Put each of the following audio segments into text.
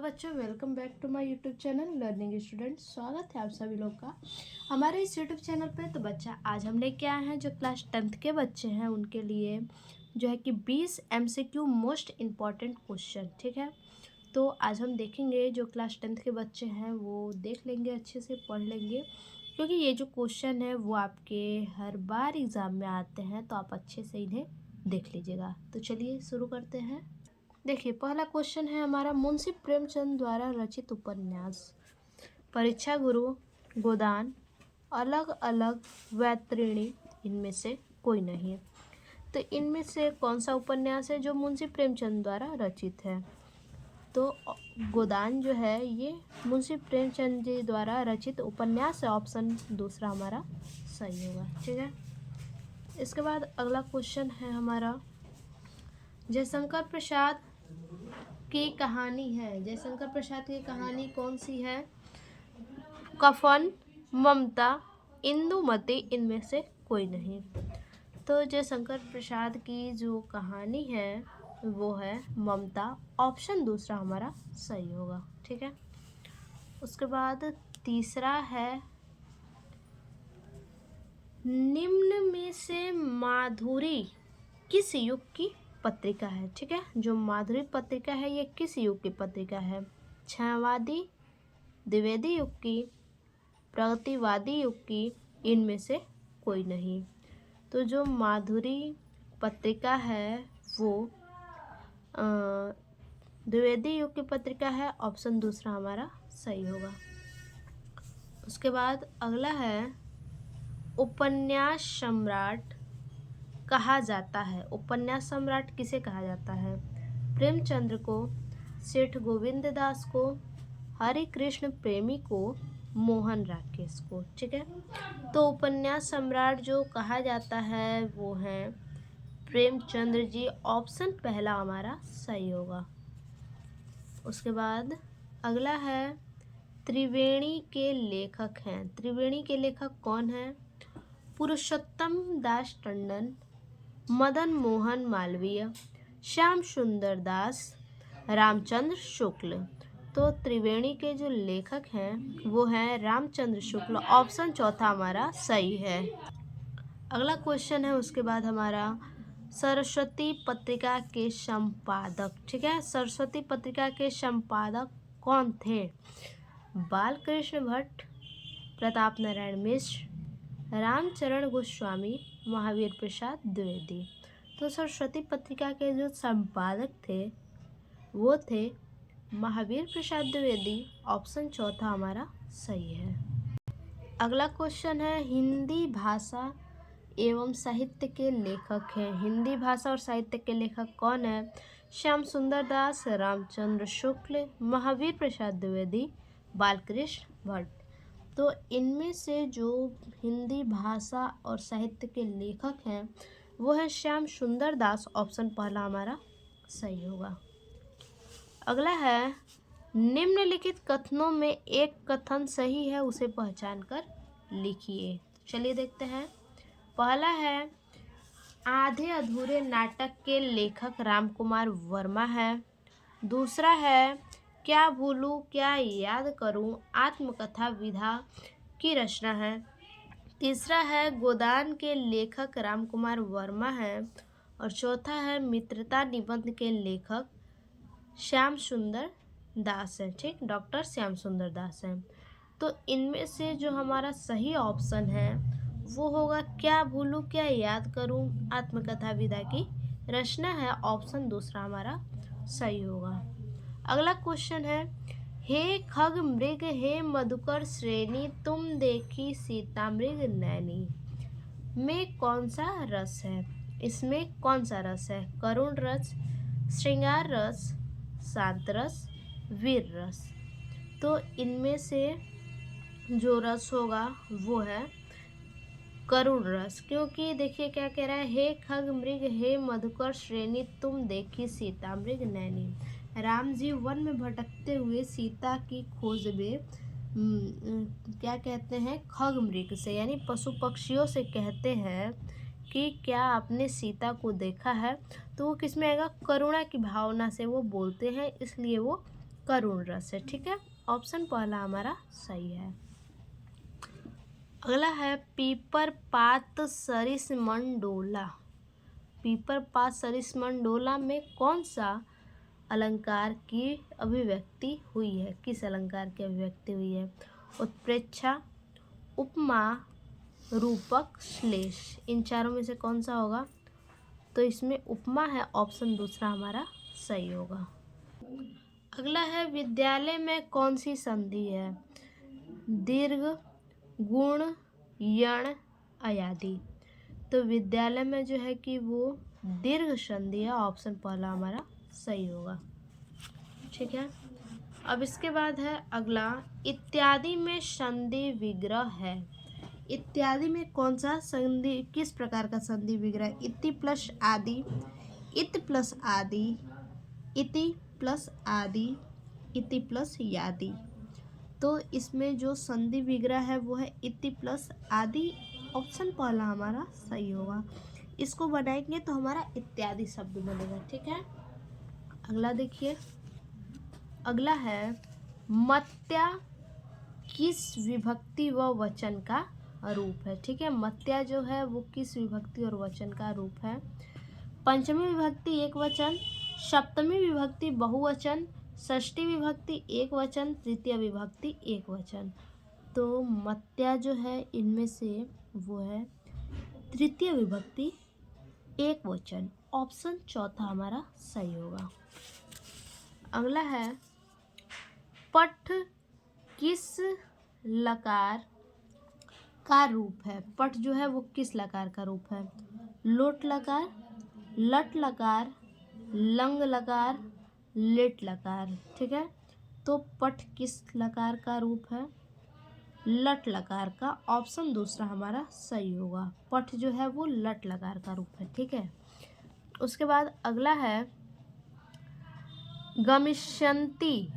बच्चों, welcome back to my YouTube channel learning student. स्वागत है आप सभी लोग का हमारे इस यूट्यूब चैनल पे। तो बच्चा, आज हम लेके आए हैं जो क्लास 10th के बच्चे हैं उनके लिए जो है कि 20 MCQ मोस्ट इम्पॉर्टेंट क्वेश्चन। ठीक है, तो आज हम देखेंगे जो क्लास 10th के बच्चे हैं वो देख लेंगे, अच्छे से पढ़ लेंगे, क्योंकि ये जो क्वेश्चन है वो आपके हर बार एग्ज़ाम में आते हैं, तो आप अच्छे से इन्हें देख लीजिएगा। तो चलिए शुरू करते हैं। देखिए, पहला क्वेश्चन है हमारा, मुंशी प्रेमचंद द्वारा रचित उपन्यास परीक्षा गुरु, गोदान, अलग अलग, वैतरणी इनमें से कोई नहीं। तो इनमें से कौन सा उपन्यास है जो मुंशी प्रेमचंद द्वारा रचित है? तो गोदान जो है ये मुंशी प्रेमचंद जी द्वारा रचित उपन्यास है। ऑप्शन दूसरा हमारा सही होगा। ठीक है, इसके बाद अगला क्वेश्चन है हमारा, जयशंकर प्रसाद की कहानी है। जयशंकर प्रसाद की कहानी कौन सी है? कफन, ममता, इंदुमती इनमें से कोई नहीं। तो जयशंकर प्रसाद की जो कहानी है वो है ममता। ऑप्शन दूसरा हमारा सही होगा। ठीक है, उसके बाद तीसरा है, निम्न में से माधुरी किस युग की पत्रिका है? ठीक है, जो माधुरी पत्रिका है ये किस युग की पत्रिका है? छायावादी, द्विवेदी युग की, प्रगतिवादी युग की, इनमें से कोई नहीं। तो जो माधुरी पत्रिका है वो द्विवेदी युग की पत्रिका है। ऑप्शन दूसरा हमारा सही होगा। उसके बाद अगला है, उपन्यास सम्राट कहा जाता है। उपन्यास सम्राट किसे कहा जाता है? प्रेमचंद्र को, सेठ गोविंद दास को, हरि कृष्ण प्रेमी को, मोहन राकेश को। ठीक है, तो उपन्यास सम्राट जो कहा जाता है वो है प्रेमचंद्र जी। ऑप्शन पहला हमारा सही होगा। उसके बाद अगला है, त्रिवेणी के लेखक हैं। त्रिवेणी के लेखक कौन है? पुरुषोत्तम दास टंडन, मदन मोहन मालवीय, श्याम सुंदर दास, रामचंद्र शुक्ल। तो त्रिवेणी के जो लेखक हैं वो हैं रामचंद्र शुक्ल। ऑप्शन चौथा हमारा सही है। अगला क्वेश्चन है उसके बाद हमारा, सरस्वती पत्रिका के संपादक। ठीक है, सरस्वती पत्रिका के संपादक कौन थे? बालकृष्ण भट्ट, प्रताप नारायण मिश्र, रामचरण गोस्वामी, महावीर प्रसाद द्विवेदी। तो सरस्वती पत्रिका के जो संपादक थे वो थे महावीर प्रसाद द्विवेदी। ऑप्शन चौथा हमारा सही है। अगला क्वेश्चन है, हिंदी भाषा एवं साहित्य के लेखक हैं। हिंदी भाषा और साहित्य के लेखक कौन है? श्याम सुंदर दास, रामचंद्र शुक्ल, महावीर प्रसाद द्विवेदी, बालकृष्ण भट्ट। तो इनमें से जो हिंदी भाषा और साहित्य के लेखक हैं वो है श्याम सुंदर दास। ऑप्शन पहला हमारा सही होगा। अगला है, निम्नलिखित कथनों में एक कथन सही है, उसे पहचान कर लिखिए। चलिए देखते हैं। पहला है, आधे अधूरे नाटक के लेखक रामकुमार वर्मा है। दूसरा है, क्या भूलूं क्या याद करूं आत्मकथा विधा की रचना है। तीसरा है, गोदान के लेखक रामकुमार वर्मा है। और चौथा है, मित्रता निबंध के लेखक श्याम सुंदर दास है। ठीक, डॉक्टर श्याम सुंदर दास हैं। तो इनमें से जो हमारा सही ऑप्शन है वो होगा, क्या भूलूं क्या याद करूं आत्मकथा विधा की रचना है। ऑप्शन दूसरा हमारा सही होगा। अगला क्वेश्चन है, हे खग मृग हे मधुकर श्रेणी तुम देखी सीता मृग नैनी में कौन सा रस है? इसमें कौन सा रस है? करुण रस, श्रृंगार रस, शांत रस, वीर रस। तो इनमें से जो रस होगा वो है करुण रस, क्योंकि देखिए क्या कह रहा है, हे खग मृग हे मधुकर श्रेणी तुम देखी सीता मृग नैनी। राम जी वन में भटकते हुए सीता की खोज में क्या कहते हैं, खग मृग से यानी पशु पक्षियों से कहते हैं कि क्या आपने सीता को देखा है? तो वो किस में आएगा? करुणा की भावना से वो बोलते हैं, इसलिए वो करुण रस है। ठीक है, ऑप्शन पहला हमारा सही है। अगला है पीपर पात सरिस मंडोला। पीपर पात सरिस मंडोला में कौन सा अलंकार की अभिव्यक्ति हुई है? किस अलंकार की अभिव्यक्ति हुई है? उत्प्रेक्षा, उपमा, रूपक, श्लेष। इन चारों में से कौन सा होगा? तो इसमें उपमा है, ऑप्शन दूसरा हमारा सही होगा। अगला है विद्यालय में कौन सी संधि है? दीर्घ, गुण, यण, अयादि। तो विद्यालय में जो है कि वो दीर्घ संधि है, ऑप्शन पहला हमारा सही होगा। ठीक है, अब इसके बाद है अगला इत्यादि में संधि विग्रह है। इत्यादि में कौन सा संधि, किस प्रकार का संधि विग्रह? इति प्लस आदि, इत प्लस आदि, इति प्लस आदि, इति प्लस यादि। तो इसमें जो संधि विग्रह है वो है इति प्लस आदि, ऑप्शन पहला हमारा सही होगा। इसको बनाएंगे तो हमारा इत्यादि शब्द बनेगा। ठीक है, अगला देखिए, अगला है मत्या किस विभक्ति व वचन का रूप है? ठीक है, मत्या जो है वो किस विभक्ति और वचन का रूप है? पंचमी विभक्ति एक वचन, सप्तमी विभक्ति बहुवचन, षष्ठी विभक्ति एक वचन, तृतीय विभक्ति एक वचन। तो मत्या जो है इनमें से वो है तृतीय विभक्ति एक वचन, ऑप्शन चौथा हमारा सही होगा। अगला है पठ किस लकार का रूप है? पठ जो है वो किस लकार का रूप है? लोट लकार, लट लकार, लंग लकार, लेट लकार। ठीक है, तो पठ किस लकार का रूप है? लट लकार का, ऑप्शन दूसरा हमारा सही होगा। पठ जो है वो लट लकार का रूप है। ठीक है, उसके बाद अगला है गमिष्यन्ति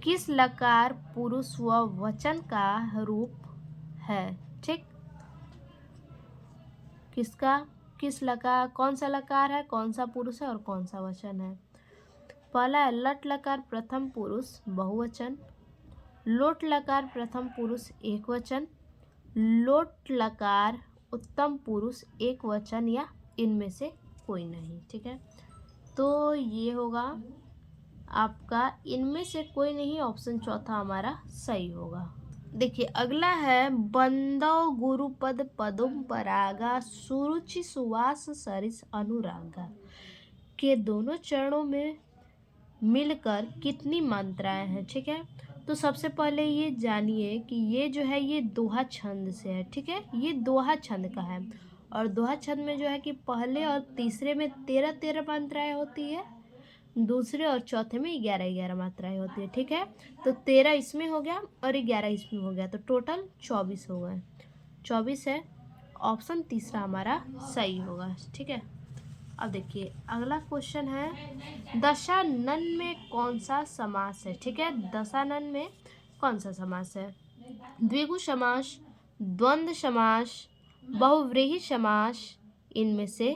किस लकार पुरुष व वचन का रूप है? ठीक, किसका, किस लकार, कौन सा लकार है, कौन सा पुरुष है और कौन सा वचन है? पहला है लट लकार प्रथम पुरुष बहुवचन, लोट लकार प्रथम पुरुष एक वचन, लोट लकार उत्तम पुरुष एक वचन, या इनमें से कोई नहीं। ठीक है, तो ये होगा आपका इनमें से कोई नहीं, ऑप्शन चौथा हमारा सही होगा। देखिए अगला है बंदव गुरुपद पदुम परागा सुरुचि सुवास सरिस अनुरागा के दोनों चरणों में मिलकर कितनी मात्राएं हैं? ठीक है, तो सबसे पहले ये जानिए कि ये जो है ये दोहा छंद से है। ठीक है, ये दोहा छंद का है और दोहा छंद में जो है कि पहले और तीसरे में 13-13 मात्राएं होती है, दूसरे और चौथे में 11-11 मात्राएं होती है। ठीक है, तो 13 इसमें हो गया और 11 इसमें हो गया, तो टोटल 24 हो गए। 24 है, ऑप्शन तीसरा हमारा सही होगा। ठीक है, अब देखिए अगला क्वेश्चन है दशानन में कौन सा समास है? ठीक है, दशानन में कौन सा समास है? द्विगु समास, द्वंद्व समास, बहुव्रीहि समास, इनमें से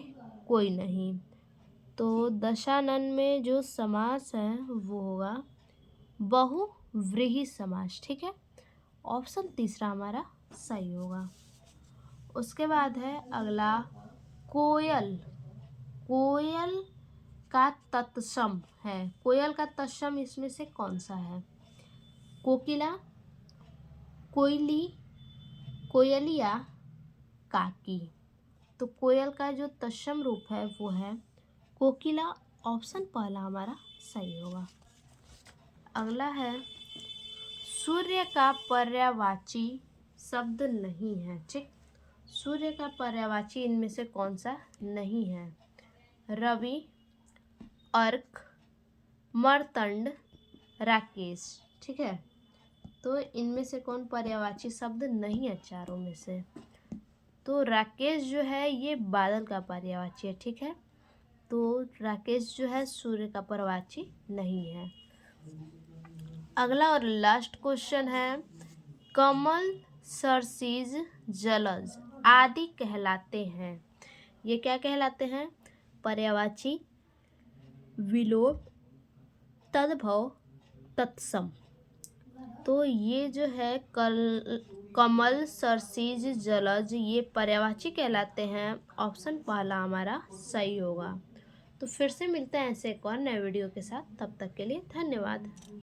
कोई नहीं। तो दशानन में जो समास है वो होगा बहुव्रीहि समास। ठीक है, ऑप्शन तीसरा हमारा सही होगा। उसके बाद है अगला कोयल। कोयल का तत्सम है, कोयल का तत्सम इसमें से कौन सा है? कोकिला, कोयली, कोयलिया, काकी। तो कोयल का जो तत्सम रूप है वो है कोकिला, ऑप्शन पहला हमारा सही होगा। अगला है सूर्य का पर्यायवाची शब्द नहीं है। ठीक, सूर्य का पर्यायवाची इनमें से कौन सा नहीं है? रवि, अर्क, मर्तंड, राकेश। ठीक है, तो इनमें से कौन पर्यायवाची शब्द नहीं है चारों में से? तो राकेश जो है ये बादल का पर्यायवाची है। ठीक है, तो राकेश जो है सूर्य का पर्यायवाची नहीं है। अगला और लास्ट क्वेश्चन है कमल, सरसीज, जलज आदि कहलाते हैं। ये क्या कहलाते हैं? पर्यायवाची, विलोप, तद्भव, तत्सम। तो ये जो है कमल, सरसीज, जलज, ये पर्यायवाची कहलाते हैं। ऑप्शन पहला हमारा सही होगा। तो फिर से मिलते हैं ऐसे एक और नए वीडियो के साथ, तब तक के लिए धन्यवाद।